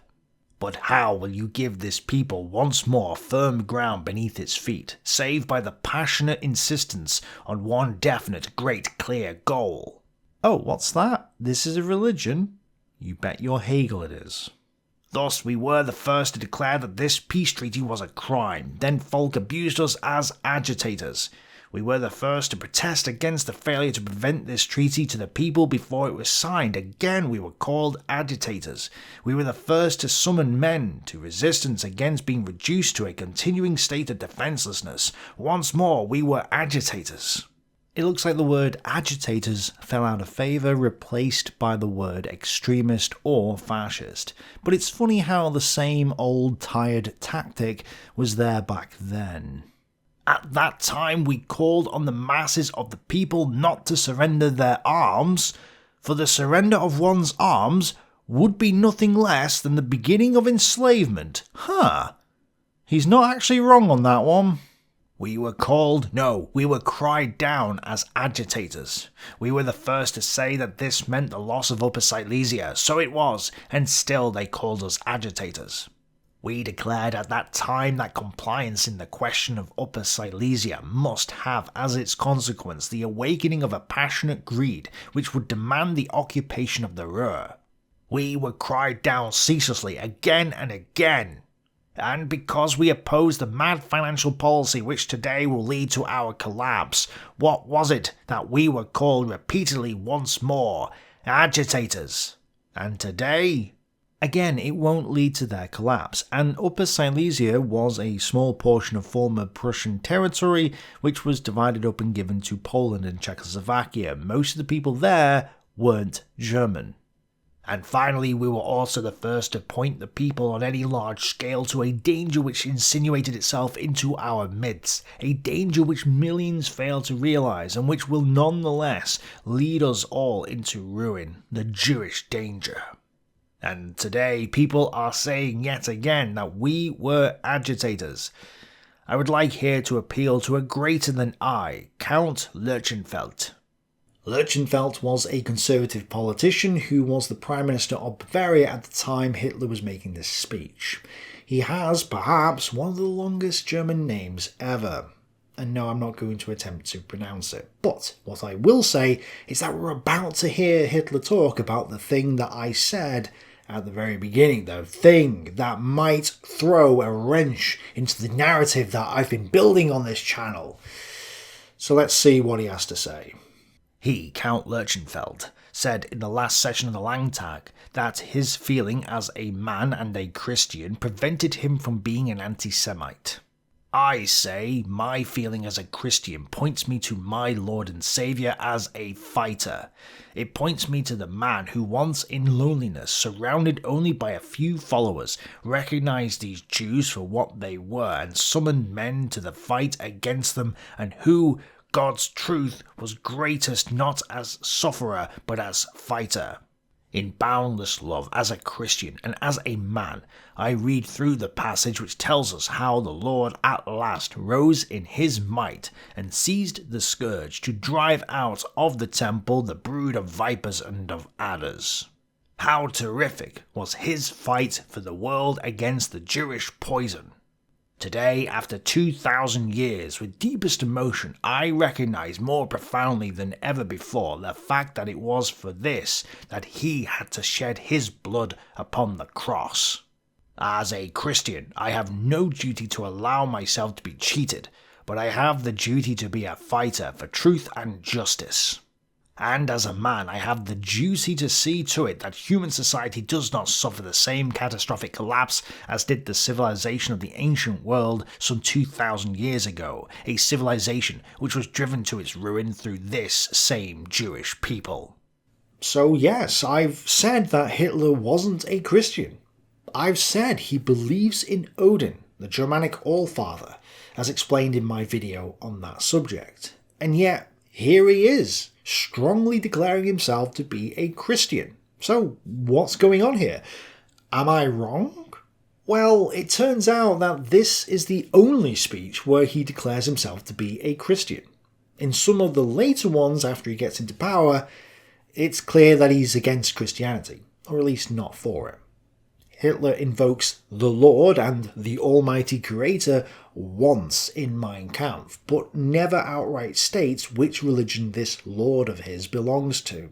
But how will you give this people once more firm ground beneath its feet, save by the passionate insistence on one definite, great, clear goal? Oh, what's that? This is a religion? You bet your Hegel it is. Thus we were the first to declare that this peace treaty was a crime. Then folk abused us as agitators. We were the first to protest against the failure to prevent this treaty to the people before it was signed. Again we were called agitators. We were the first to summon men to resistance against being reduced to a continuing state of defencelessness. Once more we were agitators. It looks like the word agitators fell out of favour, replaced by the word extremist or fascist. But it's funny how the same old tired tactic was there back then. At that time we called on the masses of the people not to surrender their arms, for the surrender of one's arms would be nothing less than the beginning of enslavement. He's not actually wrong on that one. We were cried down as agitators. We were the first to say that this meant the loss of Upper Silesia, so it was, and still they called us agitators. We declared at that time that compliance in the question of Upper Silesia must have as its consequence the awakening of a passionate greed which would demand the occupation of the Ruhr. We were cried down ceaselessly again and again. And because we opposed the mad financial policy which today will lead to our collapse, what was it that we were called repeatedly once more? Agitators. And today? Again, it won't lead to their collapse, and Upper Silesia was a small portion of former Prussian territory which was divided up and given to Poland and Czechoslovakia. Most of the people there weren't German. And finally, we were also the first to point the people on any large scale to a danger which insinuated itself into our midst, a danger which millions fail to realise and which will nonetheless lead us all into ruin, the Jewish danger. And today, people are saying yet again that we were agitators. I would like here to appeal to a greater than I, Count Lerchenfeld. Lerchenfeld was a conservative politician who was the Prime Minister of Bavaria at the time Hitler was making this speech. He has, perhaps, one of the longest German names ever. And no, I'm not going to attempt to pronounce it. But what I will say is that we're about to hear Hitler talk about the thing that I said at the very beginning, the thing that might throw a wrench into the narrative that I've been building on this channel. So let's see what he has to say. He, Count Lerchenfeld, said in the last session of the Landtag that his feeling as a man and a Christian prevented him from being an anti-Semite. I say my feeling as a Christian points me to my Lord and Saviour as a fighter. It points me to the man who once in loneliness, surrounded only by a few followers, recognised these Jews for what they were and summoned men to the fight against them, and who, God's truth, was greatest not as sufferer but as fighter. In boundless love as a Christian and as a man, I read through the passage which tells us how the Lord at last rose in his might and seized the scourge to drive out of the temple the brood of vipers and of adders. How terrific was his fight for the world against the Jewish poison. Today, after 2,000 years, with deepest emotion, I recognise more profoundly than ever before the fact that it was for this that he had to shed his blood upon the cross. As a Christian, I have no duty to allow myself to be cheated, but I have the duty to be a fighter for truth and justice. And as a man, I have the duty to see to it that human society does not suffer the same catastrophic collapse as did the civilization of the ancient world some 2,000 years ago, a civilization which was driven to its ruin through this same Jewish people. So yes, I've said that Hitler wasn't a Christian. I've said he believes in Odin, the Germanic Allfather, as explained in my video on that subject. And yet, here he is, strongly declaring himself to be a Christian. So, what's going on here? Am I wrong? Well, it turns out that this is the only speech where he declares himself to be a Christian. In some of the later ones after he gets into power, it's clear that he's against Christianity, or at least not for it. Hitler invokes the Lord and the Almighty Creator once in Mein Kampf, but never outright states which religion this Lord of his belongs to.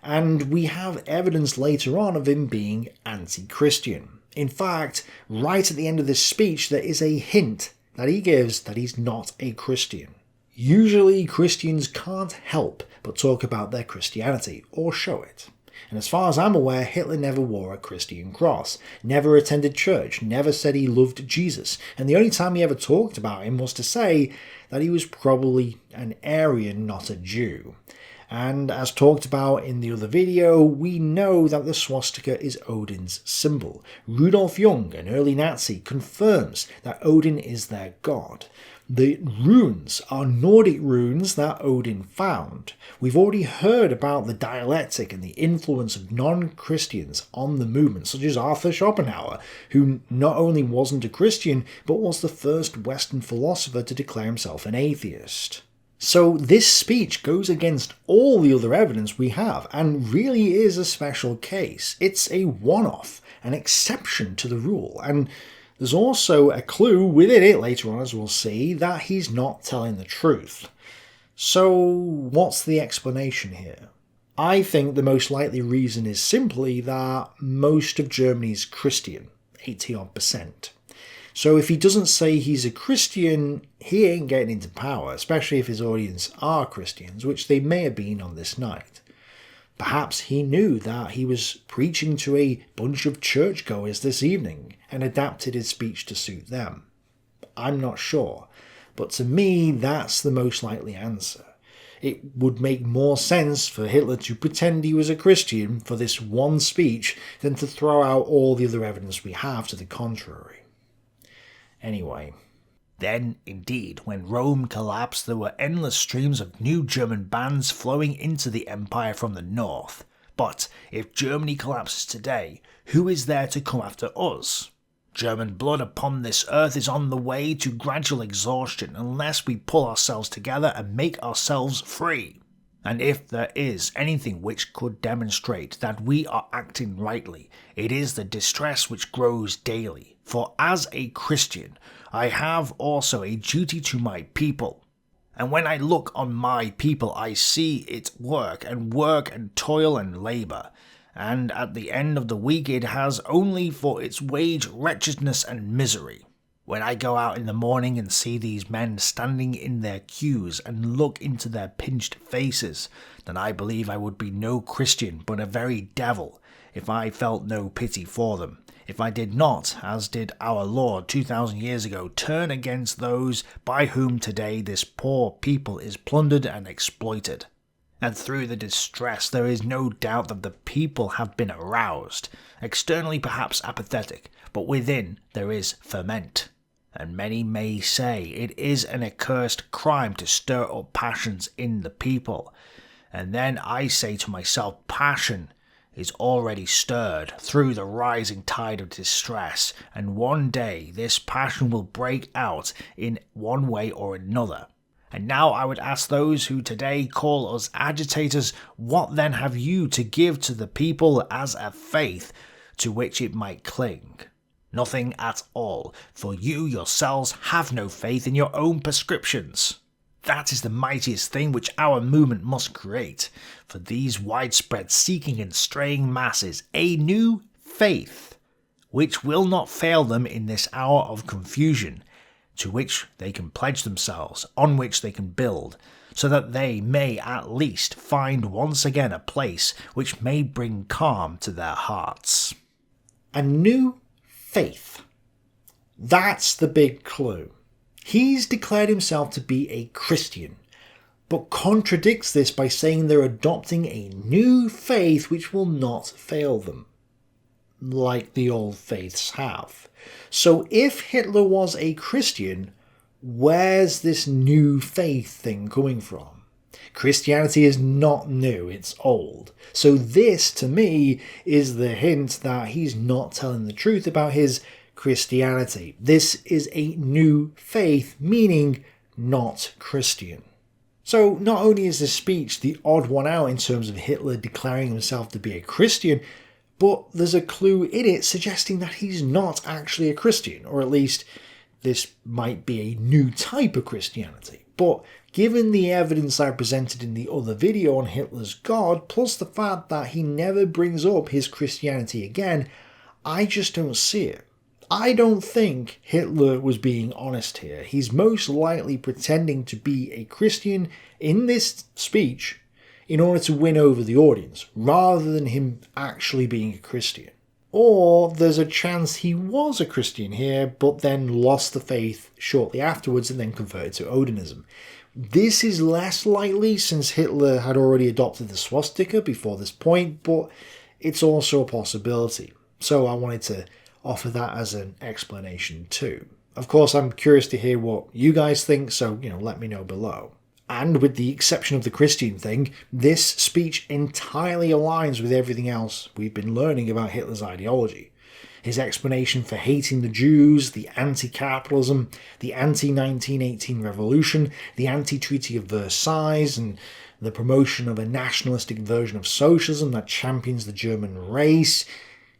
And we have evidence later on of him being anti-Christian. In fact, right at the end of this speech there is a hint that he gives that he's not a Christian. Usually Christians can't help but talk about their Christianity, or show it. And as far as I'm aware, Hitler never wore a Christian cross, never attended church, never said he loved Jesus, and the only time he ever talked about him was to say that he was probably an Aryan, not a Jew. And as talked about in the other video, we know that the swastika is Odin's symbol. Rudolf Jung, an early Nazi, confirms that Odin is their god. The runes are Nordic runes that Odin found. We've already heard about the dialectic and the influence of non-Christians on the movement, such as Arthur Schopenhauer, who not only wasn't a Christian, but was the first Western philosopher to declare himself an atheist. So this speech goes against all the other evidence we have, and really is a special case. It's a one-off, an exception to the rule, and there's also a clue within it later on, as we'll see, that he's not telling the truth. So what's the explanation here? I think the most likely reason is simply that most of Germany is Christian, 80-odd%. So if he doesn't say he's a Christian, he ain't getting into power, especially if his audience are Christians, which they may have been on this night. Perhaps he knew that he was preaching to a bunch of churchgoers this evening and adapted his speech to suit them. I'm not sure, but to me that's the most likely answer. It would make more sense for Hitler to pretend he was a Christian for this one speech than to throw out all the other evidence we have to the contrary. Anyway. Then, indeed, when Rome collapsed, there were endless streams of new German bands flowing into the empire from the north. But if Germany collapses today, who is there to come after us? German blood upon this earth is on the way to gradual exhaustion unless we pull ourselves together and make ourselves free. And if there is anything which could demonstrate that we are acting rightly, it is the distress which grows daily. For as a Christian, I have also a duty to my people. And when I look on my people, I see it work and toil and labour. And at the end of the week it has only for its wage wretchedness and misery. When I go out in the morning and see these men standing in their queues and look into their pinched faces, then I believe I would be no Christian but a very devil if I felt no pity for them. If I did not, as did our Lord 2,000 years ago, turn against those by whom today this poor people is plundered and exploited. And through the distress there is no doubt that the people have been aroused, externally perhaps apathetic, but within there is ferment. And many may say it is an accursed crime to stir up passions in the people. And then I say to myself, passion is already stirred through the rising tide of distress, and one day this passion will break out in one way or another. And now I would ask those who today call us agitators, what then have you to give to the people as a faith to which it might cling? Nothing at all, for you yourselves have no faith in your own prescriptions. That is the mightiest thing which our movement must create, for these widespread seeking and straying masses, a new faith, which will not fail them in this hour of confusion. to which they can pledge themselves, on which they can build, so that they may at least find once again a place which may bring calm to their hearts. A new faith. That's the big clue. He's declared himself to be a Christian, but contradicts this by saying they're adopting a new faith which will not fail them, like the old faiths have. So if Hitler was a Christian, where's this new faith thing coming from? Christianity is not new, it's old. So this, to me, is the hint that he's not telling the truth about his Christianity. This is a new faith, meaning not Christian. So not only is this speech the odd one out in terms of Hitler declaring himself to be a Christian, but there's a clue in it suggesting that he's not actually a Christian, or at least this might be a new type of Christianity. But given the evidence I presented in the other video on Hitler's God, plus the fact that he never brings up his Christianity again, I just don't see it. I don't think Hitler was being honest here. He's most likely pretending to be a Christian in this speech in order to win over the audience, rather than him actually being a Christian. Or there's a chance he was a Christian here, but then lost the faith shortly afterwards and then converted to Odinism. This is less likely since Hitler had already adopted the swastika before this point, but it's also a possibility. So I wanted to offer that as an explanation too. Of course, I'm curious to hear what you guys think, so let me know below. And with the exception of the Christian thing, this speech entirely aligns with everything else we've been learning about Hitler's ideology. His explanation for hating the Jews, the anti-capitalism, the anti-1918 revolution, the anti-Treaty of Versailles, and the promotion of a nationalistic version of socialism that champions the German race.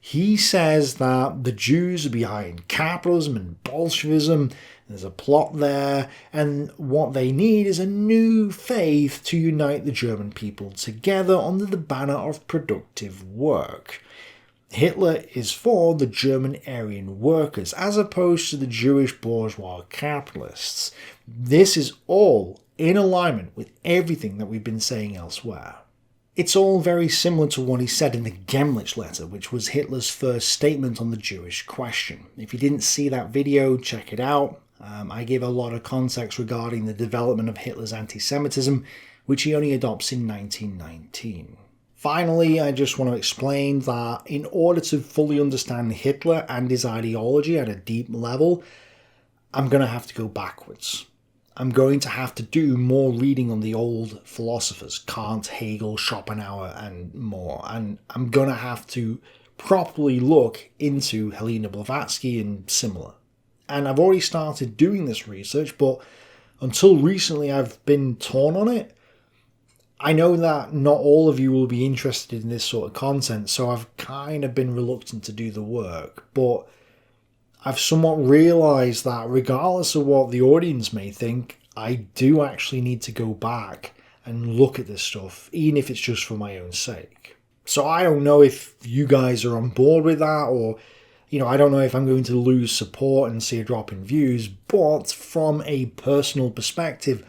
He says that the Jews are behind capitalism and Bolshevism, there's a plot there, and what they need is a new faith to unite the German people together under the banner of productive work. Hitler is for the German Aryan workers, as opposed to the Jewish bourgeois capitalists. This is all in alignment with everything that we've been saying elsewhere. It's all very similar to what he said in the Gemlich letter, which was Hitler's first statement on the Jewish question. If you didn't see that video, check it out. I give a lot of context regarding the development of Hitler's anti-Semitism, which he only adopts in 1919. Finally, I just want to explain that in order to fully understand Hitler and his ideology at a deep level, I'm going to have to go backwards. I'm going to have to do more reading on the old philosophers, Kant, Hegel, Schopenhauer, and more. And I'm going to have to properly look into Helena Blavatsky and similar. And I've already started doing this research, but until recently I've been torn on it. I know that not all of you will be interested in this sort of content, so I've kind of been reluctant to do the work. But I've somewhat realised that regardless of what the audience may think, I do actually need to go back and look at this stuff, even if it's just for my own sake. So I don't know if you guys are on board with that, or I don't know if I'm going to lose support and see a drop in views, but from a personal perspective,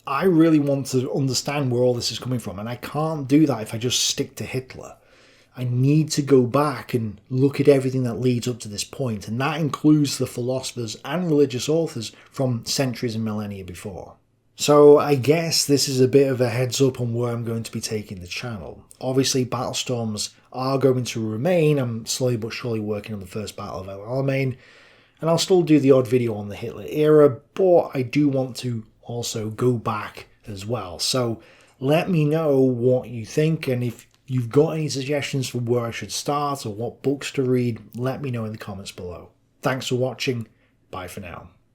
I really want to understand where all this is coming from, and I can't do that if I just stick to Hitler. I need to go back and look at everything that leads up to this point, and that includes the philosophers and religious authors from centuries and millennia before. So I guess this is a bit of a heads up on where I'm going to be taking the channel. Obviously, Battlestorms are going to remain. I'm slowly but surely working on the first Battle of El Alamein, and I'll still do the odd video on the Hitler era, but I do want to also go back as well. So let me know what you think, and if you've got any suggestions for where I should start or what books to read, let me know in the comments below. Thanks for watching. Bye for now.